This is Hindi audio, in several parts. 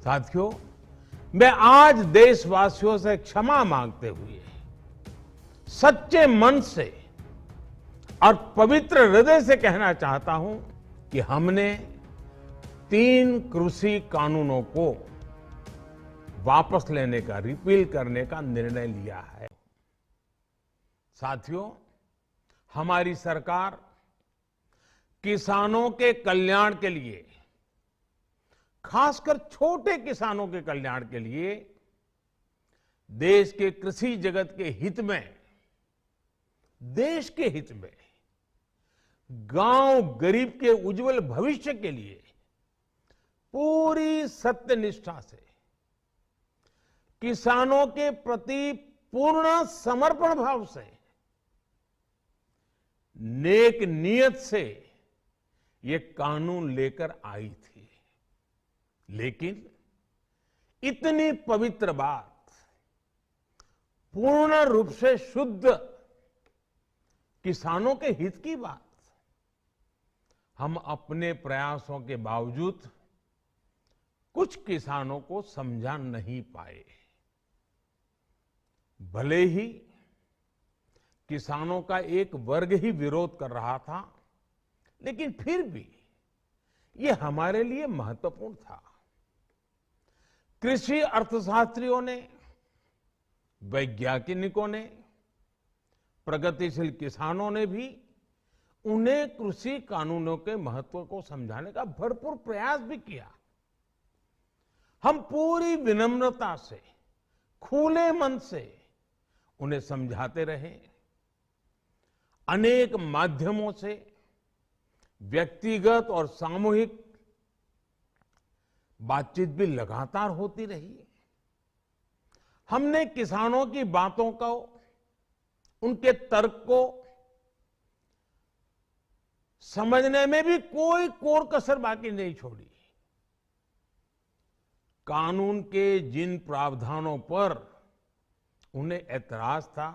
साथियों, मैं आज देशवासियों से क्षमा मांगते हुए सच्चे मन से और पवित्र हृदय से कहना चाहता हूं कि हमने 3 कृषि कानूनों को वापस लेने का, रिपील करने का निर्णय लिया है। साथियों, हमारी सरकार किसानों के कल्याण के लिए, खासकर छोटे किसानों के कल्याण के लिए, देश के कृषि जगत के हित में, देश के हित में, गांव गरीब के उज्जवल भविष्य के लिए पूरी सत्यनिष्ठा से, किसानों के प्रति पूर्ण समर्पण भाव से, नेक नियत से ये कानून लेकर आई थी। लेकिन इतनी पवित्र बात, पूर्ण रूप से शुद्ध किसानों के हित की बात, हम अपने प्रयासों के बावजूद कुछ किसानों को समझा नहीं पाए। भले ही किसानों का एक वर्ग ही विरोध कर रहा था, लेकिन फिर भी ये हमारे लिए महत्वपूर्ण था। कृषि अर्थशास्त्रियों ने, वैज्ञानिकों ने, प्रगतिशील किसानों ने भी उन्हें कृषि कानूनों के महत्व को समझाने का भरपूर प्रयास भी किया। हम पूरी विनम्रता से, खुले मन से उन्हें समझाते रहे। अनेक माध्यमों से व्यक्तिगत और सामूहिक बातचीत भी लगातार होती रही। हमने किसानों की बातों को, उनके तर्क को समझने में भी कोई कोर कसर बाकी नहीं छोड़ी। कानून के जिन प्रावधानों पर उन्हें ऐतराज था,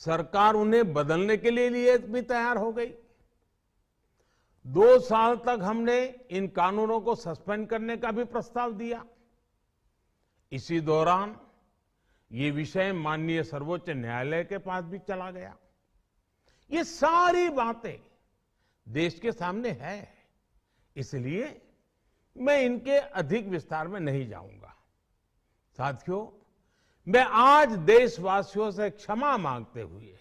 सरकार उन्हें बदलने के लिए भी तैयार हो गई। 2 साल तक हमने इन कानूनों को सस्पेंड करने का भी प्रस्ताव दिया। इसी दौरान ये विषय माननीय सर्वोच्च न्यायालय के पास भी चला गया। ये सारी बातें देश के सामने है, इसलिए मैं इनके अधिक विस्तार में नहीं जाऊंगा। साथियों, मैं आज देशवासियों से क्षमा मांगते हुए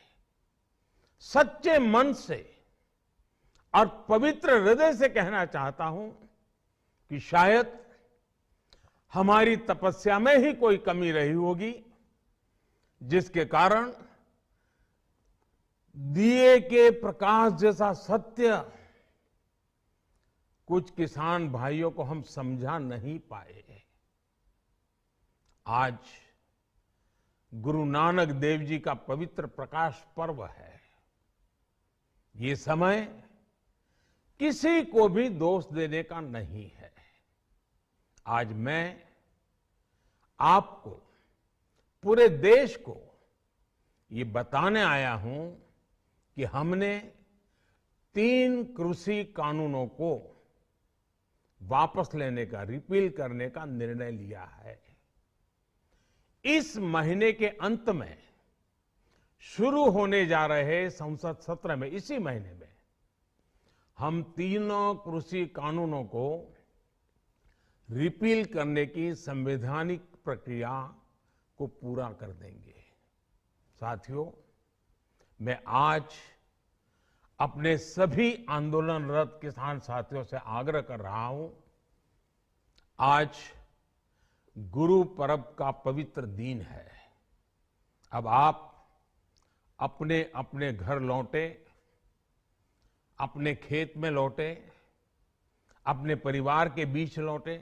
सच्चे मन से और पवित्र हृदय से कहना चाहता हूं कि शायद हमारी तपस्या में ही कोई कमी रही होगी, जिसके कारण दिए के प्रकाश जैसा सत्य कुछ किसान भाइयों को हम समझा नहीं पाए। आज गुरु नानक देव जी का पवित्र प्रकाश पर्व है। ये समय किसी को भी दोष देने का नहीं है। आज मैं आपको, पूरे देश को ये बताने आया हूं कि हमने 3 कृषि कानूनों को वापस लेने का, रिपील करने का निर्णय लिया है। इस महीने के अंत में शुरू होने जा रहे संसद सत्र में, इसी महीने में, हम 3 कृषि कानूनों को रिपील करने की संवैधानिक प्रक्रिया को पूरा कर देंगे। साथियों, मैं आज अपने सभी आंदोलनरत किसान साथियों से आग्रह कर रहा हूं, आज गुरु पर्व का पवित्र दिन है। अब आप अपने अपने घर लौटे, अपने खेत में लौटे, अपने परिवार के बीच लौटे।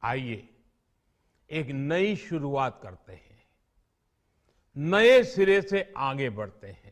आइए एक नई शुरुआत करते हैं, नए सिरे से आगे बढ़ते हैं।